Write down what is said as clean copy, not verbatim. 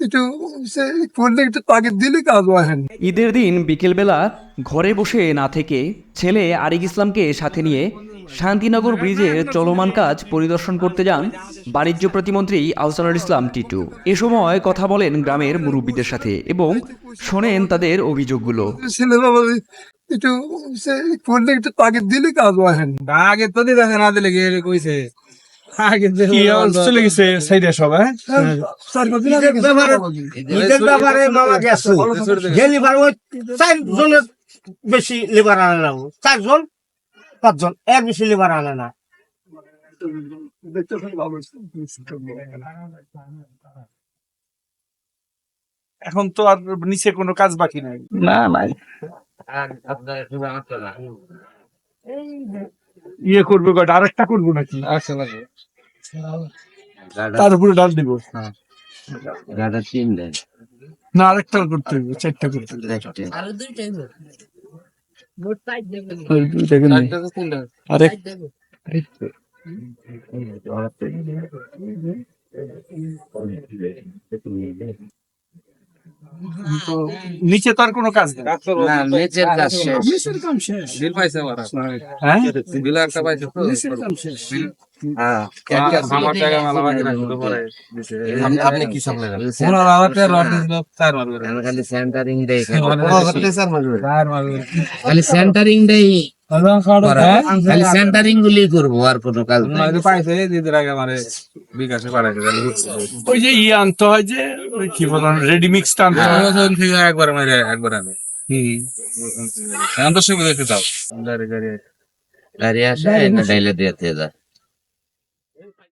একটু করলে একটু তাগিদ দিলে কাজ হয়। ঈদের দিন বিকেলবেলা ঘরে বসে না থেকে ছেলে আরিক ইসলামকে সাথে নিয়ে শান্তিনগর ব্রিজের চলমান কাজ পরিদর্শন করতে যান বাণিজ্য প্রতিমন্ত্রী আহসানুল ইসলাম টিটু। এ সময় কথা বলেন গ্রামের মুরব্বীদের সাথে এবং শোনেন তাদের অভিযোগগুলো। ছেলে বাবা একটু করলে একটু তাগিদ দিলে কাজ হয়। আগে তো দিতে না দিলে গিয়ে কইছে আগে চলে গেছে সাইডে সবাই। ঈদের ব্যাপারে মামা গেছে যে লিভার ওই 4 জনের বেশি লিভার আনে না, 4 জন 5 জন এর বেশি লিভার আনে না। এখন তো আর নিচে কোনো কাজ বাকি নাই। না নাই ইয়ে করবে কয়টা, আরেকটা করবো নাকি? আচ্ছা লাগে তার উপরে ডাল দিব গাড়া 3 দেন না, আরেকটা করতে হবে, 4টা করতে হবে। আর দুইটাই আরেক তো নিচে তো আর কোনো কাজ নেই। না নিচের কাজ শেষ। নিচের কাম শেষ। বিল পাইছে মারা হ্যাঁ, বিল একটা পাইছে তো নিচের কাম শেষ। হ্যাঁ আমার টাকা মেলা বাকি রাখতে পারে আপনি কি সামনে ওনার আমাকে রড দিল 4 মারবে খালি সেন্টারিং দেই চার মারবে খালি সেন্টারিং দেই খালি সেন্টারিং গুলি করব আর কোনো কাজ নাই। মানে পাইছে দিদের আগে মানে বিকাশে পাঠাইছে ওই যে ইয়ে আনতে হয় যে ওই কি বলেন রেডি মিক্সটা আনতে হয়। ওজন থেকে একবার মারে একবার আমি এখন তো সুবিধা একটু দাও গাড়ি গাড়ি গাড়ি আসে না ডাইলে দিতে যায়।